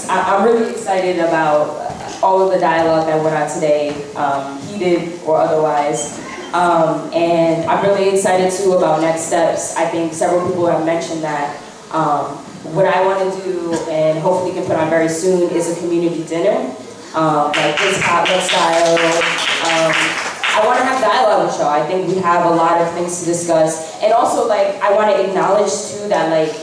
I'm really excited about all of the dialogue that went on today, heated or otherwise. And I'm really excited too about next steps. I think several people have mentioned that. What I want to do, and hopefully can put on very soon, is a community dinner, like this potluck style. I want to have dialogue with y'all. I think we have a lot of things to discuss. And also, like, I want to acknowledge too that, like,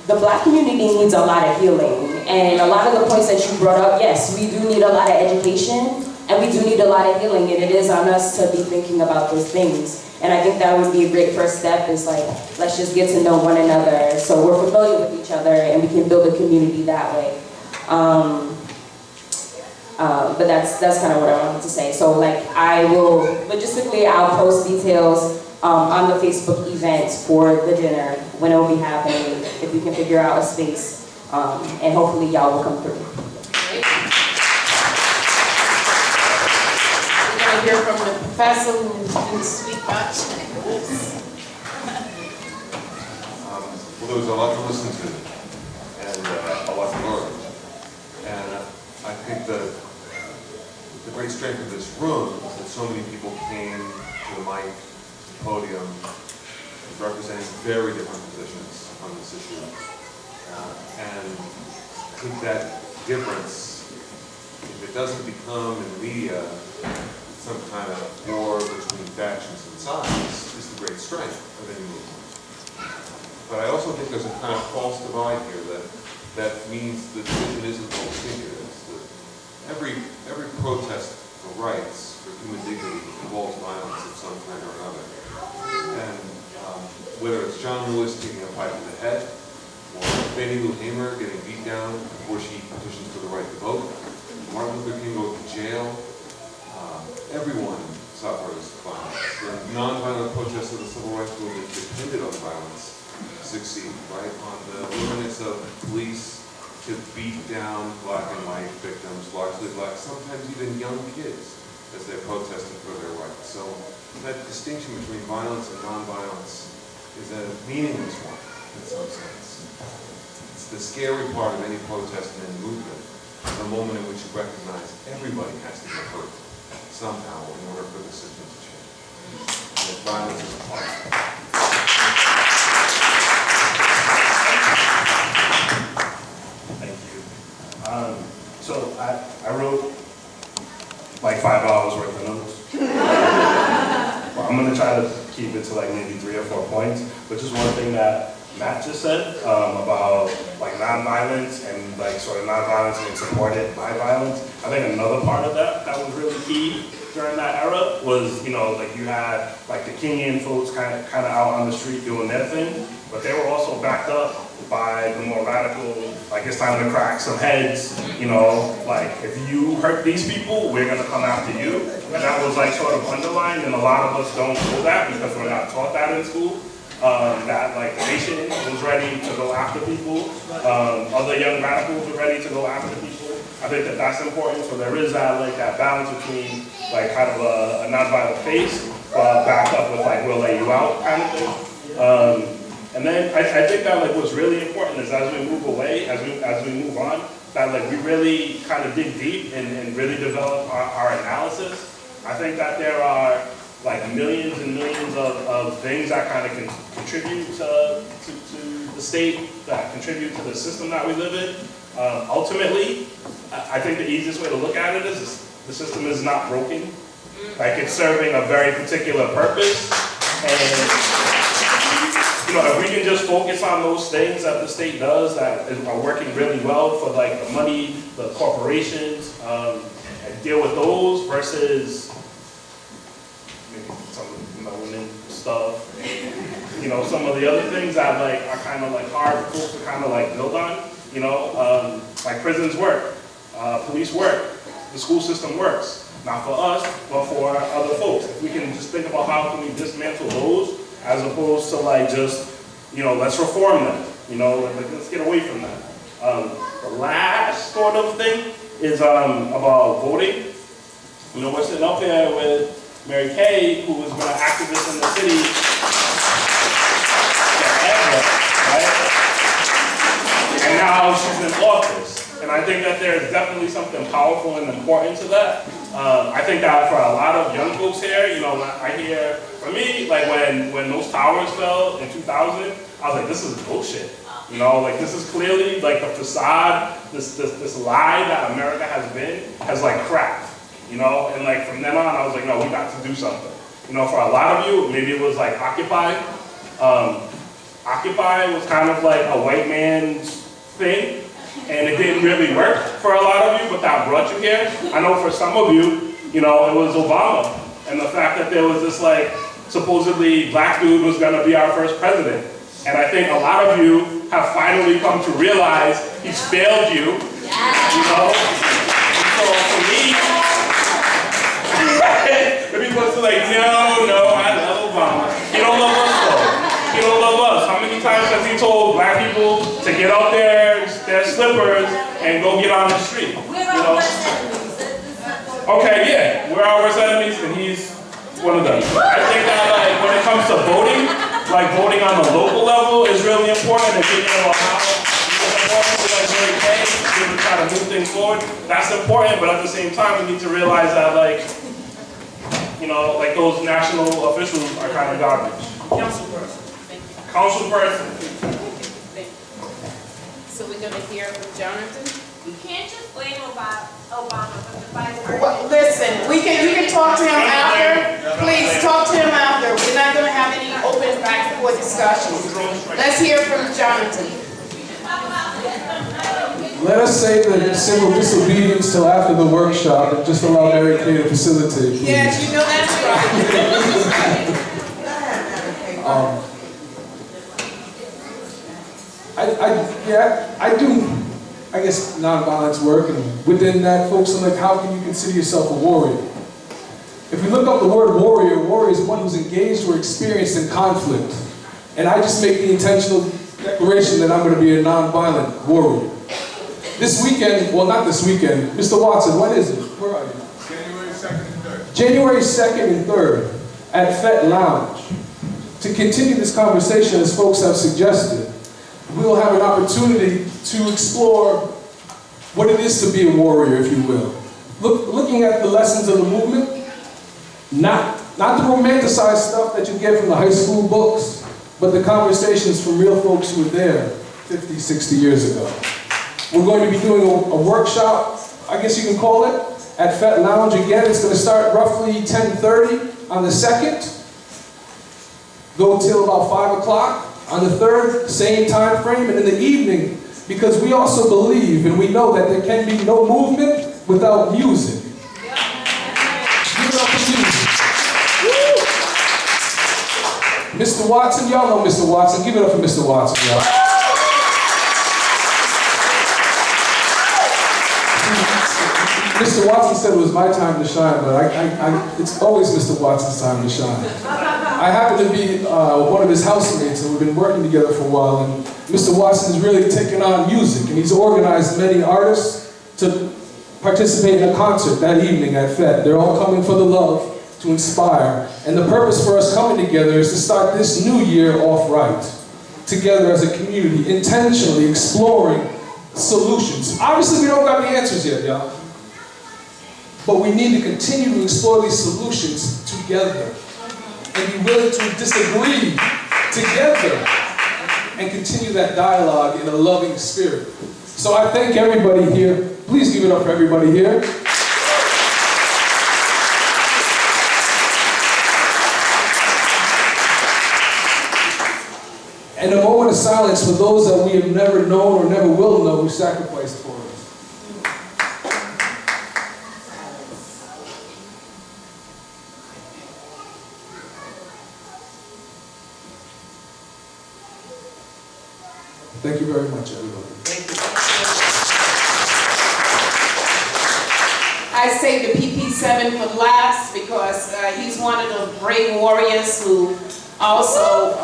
the Black community needs a lot of healing. And a lot of the points that you brought up, yes, we do need a lot of education, and we do need a lot of healing, and it is on us to be thinking about those things. And I think that would be a great first step, is like, let's just get to know one another so we're familiar with each other and we can build a community that way. But that's kind of what I wanted to say. So like, logistically, I'll post details on the Facebook event for the dinner, when it will be happening, if we can figure out a space, and hopefully y'all will come through. Hear from the professor who's sweet bunch. Well, there was a lot to listen to and a lot to learn. And I think that the great strength of this room is that so many people came to the mic, podium, representing very different positions on this issue. And I think that difference, if it doesn't become in the media some kind of war between factions and sides, is the great strength of any movement. But I also think there's a kind of false divide here that means the division isn't what we think it is. That every protest for rights, for human dignity, involves violence of some kind or another. And whether it's John Lewis taking a pipe to the head, or Fannie Lou Hamer getting beat down before she petitions for the right to vote, Martin Luther King goes to jail, everyone suffers violence. The nonviolent protests of the civil rights movement depended on violence to succeed, right? On the willingness of police to beat down black and white victims, largely black, sometimes even young kids, as they protested for their rights. So that distinction between violence and nonviolence is a meaningless one, in some sense. It's the scary part of any protest and any movement, the moment in which you recognize everybody has to get hurt somehow in order for the system to change. And that violence is a part of it. Thank you. So I wrote like 5 hours worth of notes. Well, I'm going to try to keep it to like maybe 3 or 4 points, but just one thing that Matt just said about like nonviolence and like sort of nonviolence being supported by violence. I think another part of that was really key during that era was, you know, like you had like the Kenyan folks kind of out on the street doing their thing, but they were also backed up by the more radical, like it's time to crack some heads, you know, like if you hurt these people, we're gonna come after you. And that was like sort of underlined, and a lot of us don't know that because we're not taught that in school. That like the nation was ready to go after people. Other young radicals were ready to go after people. I think that that's important. So there is that like that balance between like kind of a nonviolent face, backed up with like we'll lay you out kind of thing. And then I think that like what's really important is as we move away, as we move on, that like we really kind of dig deep and really develop our analysis. I think that there are like millions and millions of things that kind of contribute to the state, that contribute to the system that we live in. Ultimately, I think the easiest way to look at it is the system is not broken. Like it's serving a very particular purpose. And you know, if we can just focus on those things that the state does that are working really well for like the money, the corporations, and deal with those versus some women stuff, you know, some of the other things that like are kind of like hard for folks to kind of like build on, you know, like prisons work, police work, the school system works, not for us, but for other folks. If we can just think about how can we dismantle those as opposed to like just, you know, let's reform them, you know, like, let's get away from that. The last sort of thing is about voting. You know, we're sitting up here with Mary Kay, who has been an activist in the city forever, right? And now she's in I think that there's definitely something powerful and important to that. I think that for a lot of young folks here, you know, I hear, for me, like when those towers fell in 2000, I was like, this is bullshit. You know, like this is clearly like the facade, this lie that America has like cracked. You know, and like from then on, I was like, no, we got to do something. You know, for a lot of you, maybe it was like Occupy. Occupy was kind of like a white man's thing, and it didn't really work for a lot of you, but that brought you here. I know for some of you, you know, it was Obama, and the fact that there was this like supposedly black dude was gonna be our first president. And I think a lot of you have finally come to realize he's failed you, you know? And so for me, people are like, no, I love Obama. He don't love us though. He don't love us. How many times has he told black people to get out their slippers and go get on the street? We're our worst enemies. Okay, yeah, we're our worst enemies, and he's one of them. I think that like when it comes to voting, like voting on the local level is really important, and figuring out how it's important to like really pay, to try to move things forward. That's important, but at the same time, we need to realize that like, you know, like those national officials are kind of garbage. Councilperson. Thank you. Councilperson. Thank you. So we're gonna hear from Jonathan. You can't just blame Obama for the vice president. Well, listen, you can talk to him after. Please talk to him after. We're not gonna have any open back and forth discussions. Let's hear from Jonathan. Let us save the civil disobedience till after the workshop and just allow Mary Kay to facilitate, please. Yes, you know that's right. I do, I guess, nonviolence work, and within that, folks are like, how can you consider yourself a warrior? If we look up the word warrior, warrior is one who's engaged or experienced in conflict. And I just make the intentional declaration that I'm going to be a nonviolent warrior. This weekend, well not this weekend, Mr. Watson, when is it? Where are you? January 2nd and 3rd. January 2nd and 3rd at Fete Lounge. To continue this conversation, as folks have suggested, we will have an opportunity to explore what it is to be a warrior, if you will. Looking at the lessons of the movement, not the romanticized stuff that you get from the high school books, but the conversations from real folks who were there 50, 60 years ago. We're going to be doing a workshop, I guess you can call it, at Fete Lounge. Again, it's going to start roughly 10:30 on the 2nd, go till about 5 o'clock. On the 3rd, same time frame, and in the evening, because we also believe and we know that there can be no movement without music. Give it up for music. Woo! Mr. Watson, y'all know Mr. Watson. Give it up for Mr. Watson, y'all. Mr. Watson said it was my time to shine, but it's always Mr. Watson's time to shine. I happen to be one of his housemates, and we've been working together for a while, and Mr. Watson has really taken on music, and he's organized many artists to participate in a concert that evening at Fete. They're all coming for the love, to inspire, and the purpose for us coming together is to start this new year off right, together as a community, intentionally exploring solutions. Obviously, we don't got the answers yet, y'all. But we need to continue to explore these solutions together and be willing to disagree together and continue that dialogue in a loving spirit. So I thank everybody here. Please give it up for everybody here. And a moment of silence for those that we have never known or never will know who sacrificed for us. Thank you very much, everybody. Thank you. I saved the PP7 for last because he's one of the brave warriors who also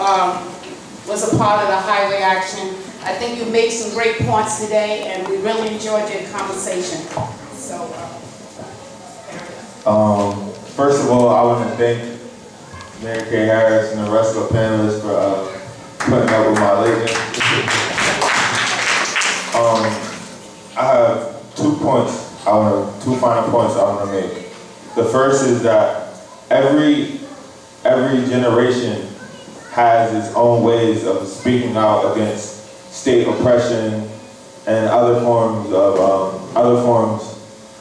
was a part of the highway action. I think you made some great points today, and we really enjoyed your conversation. So, first of all, I want to thank Mary Kay Harris and the rest of the panelists for putting up with my lateness. I have The first is that every generation has its own ways of speaking out against state oppression and other forms of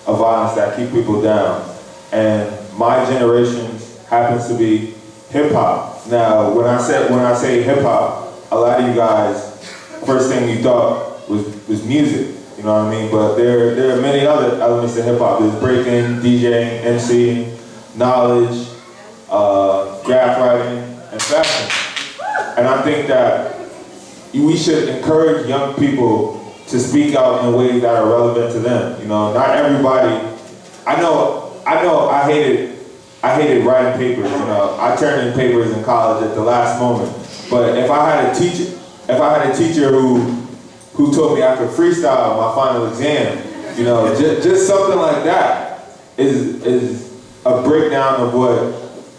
violence that keep people down. And my generation happens to be hip hop. Now, when I say hip hop, a lot of you guys, first thing you thought was music. You know what I mean? But there are many other elements to hip hop. There's breaking, DJing, MCing, knowledge, graph writing, and fashion. And I think that we should encourage young people to speak out in ways that are relevant to them. You know, not everybody. I know. I hated writing papers. You know, I turned in papers in college at the last moment. But if I had a teacher who told me I could freestyle my final exam, you know, just something like that is a breakdown of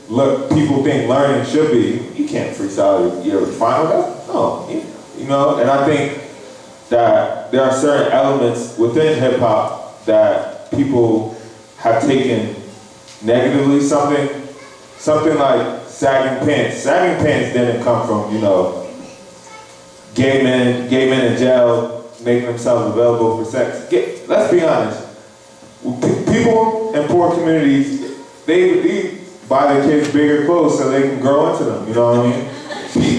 what people think learning should be. You can't freestyle your final exam. No, you know. And I think that there are certain elements within hip hop that people have taken negatively. Something like sagging pants. Sagging pants didn't come from, you know, gay men in jail making themselves available for sex. Let's be honest. People in poor communities, they buy their kids bigger clothes so they can grow into them. You know what I mean?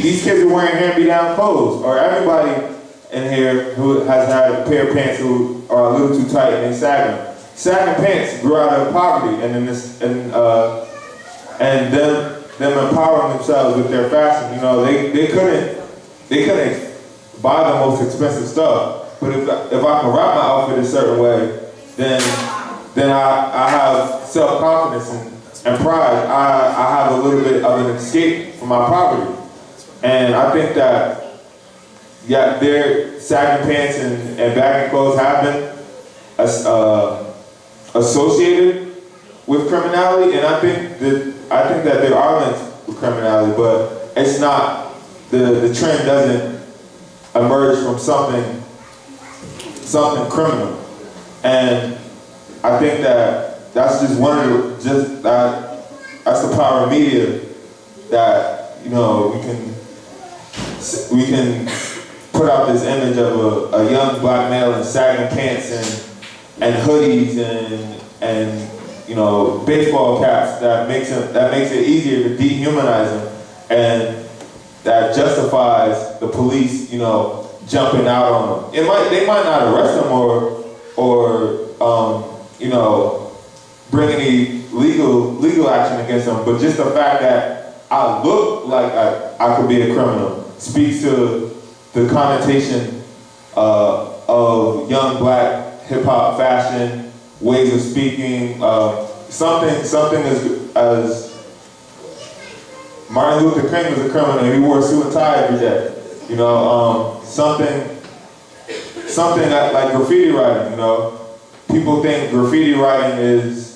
These kids are wearing hand-me-down clothes, or everybody in here who has had a pair of pants who are a little too tight and they sag them. Sagging pants grew out of poverty, and them empowering themselves with their fashion. You know, they couldn't buy the most expensive stuff, but if I can wrap my outfit a certain way, then I have self-confidence and pride. I have a little bit of an escape from my poverty, and I think that their sagging pants and baggy clothes have been associated with criminality, and I think that there are links with criminality, but it's not, the trend doesn't emerge from something criminal. And I think that that's just that's the power of media, that, you know, we can put out this image of a young black male in sagging pants and hoodies and you know, baseball caps that makes it easier to dehumanize him, and that justifies the police, you know, jumping out on him. They might not arrest him or you know, bring any legal action against him, but just the fact that I look like I could be a criminal speaks to the connotation of young black hip hop fashion, ways of speaking, something as Martin Luther King was a criminal. He wore a suit and tie every day. You know, something like graffiti writing. You know, people think graffiti writing is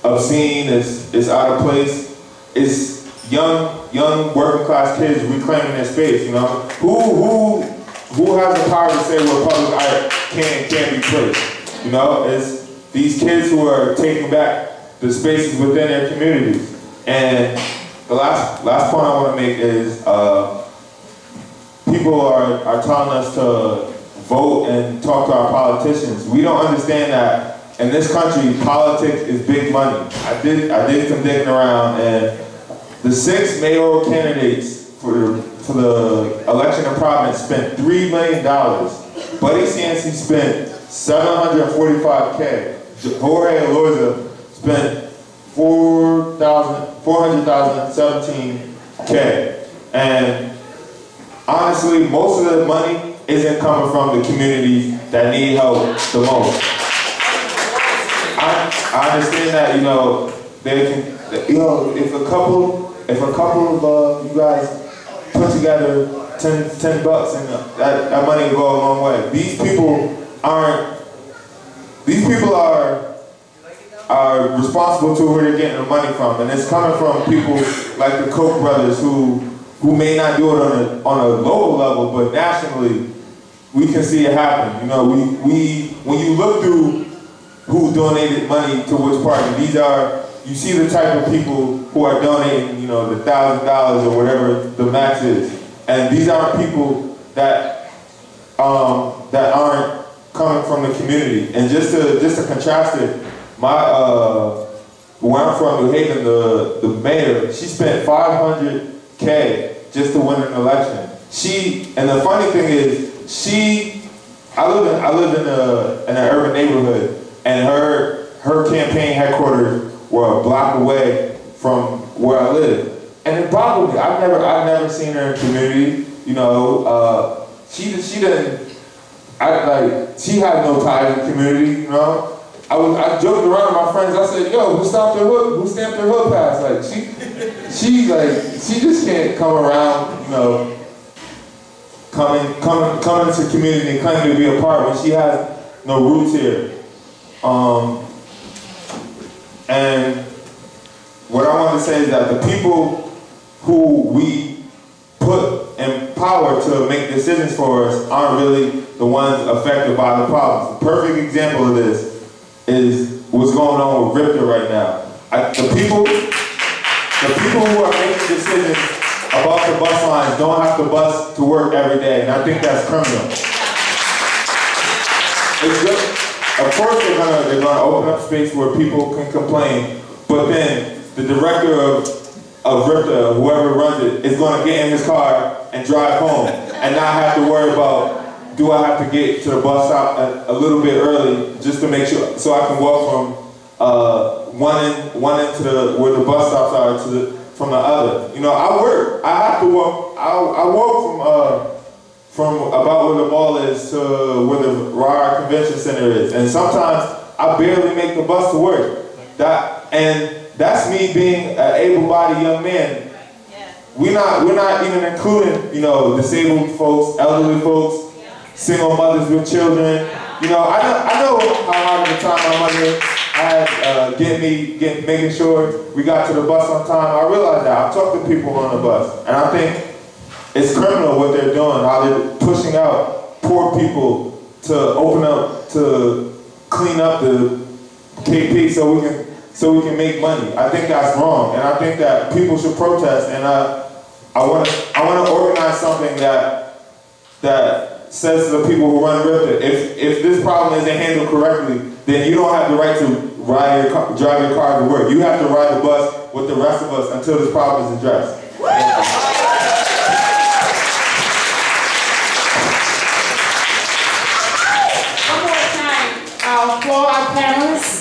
obscene, is out of place. It's young working class kids reclaiming their space. You know, who has the power to say what public art can be placed? You know, it's these kids who are taking back the spaces within their communities. And the last point I want to make is people are telling us to vote and talk to our politicians. We don't understand that in this country, politics is big money. I did some digging around, and the 6 mayoral candidates for the election of Providence spent $3 million. Buddy Cianci spent $745K. Jorge Elorza spent $417K. And honestly, most of the money isn't coming from the communities that need help the most. I understand that, you know, if a couple of you guys put together $10 and that money will go a long way. These people are responsible to where they're getting the money from, and it's coming from people like the Koch brothers who may not do it on a local level, but nationally we can see it happen. You know, when you look through who donated money to which party. These are, you see the type of people who are donating, you know, the $1,000 or whatever the max is. And these aren't people that that aren't coming from the community. And just to contrast it, where I'm from, New Haven, the mayor, she spent $500K just to win an election. And the funny thing is, I live in an urban neighborhood, and her campaign headquarters were a block away from where I live. And it bothered me. I've never seen her in community. You know, she had no ties in community. You know, I joked around with my friends. I said, "Yo, who stamped her hood pass?" Like she just can't come around. You know, coming into community and claiming to be a part when she has no roots here. And what I want to say is that the people who we put in power to make decisions for us aren't really the ones affected by the problems. The perfect example of this is what's going on with Ripta right now. The people who are making decisions about the bus lines don't have to bus to work every day, and I think that's criminal. It's good. Of course they're gonna open up space where people can complain, but then the director of Ripta, whoever runs it, is gonna get in his car and drive home and not have to worry about, do I have to get to the bus stop a little bit early just to make sure, so I can walk from one end to where the bus stops are from the other. You know, I work. I have to walk. I walk from about where the mall is to where the Rhode Island Convention Center is, and sometimes I barely make the bus to work. That's me being an able-bodied young man. We're not even including, you know, disabled folks, elderly folks, single mothers with children. You know, I know how hard of a time my mother had making sure we got to the bus on time. I realize that. I've talked to people on the bus, and I think it's criminal what they're doing, how they're pushing out poor people to open up, to clean up the KP so we can make money. I think that's wrong, and I think that people should protest. And I want to organize something that says to the people who run Ripta, if this problem isn't handled correctly, then you don't have the right to drive your car to work. You have to ride the bus with the rest of us until this problem is addressed. One more time, for our panelists.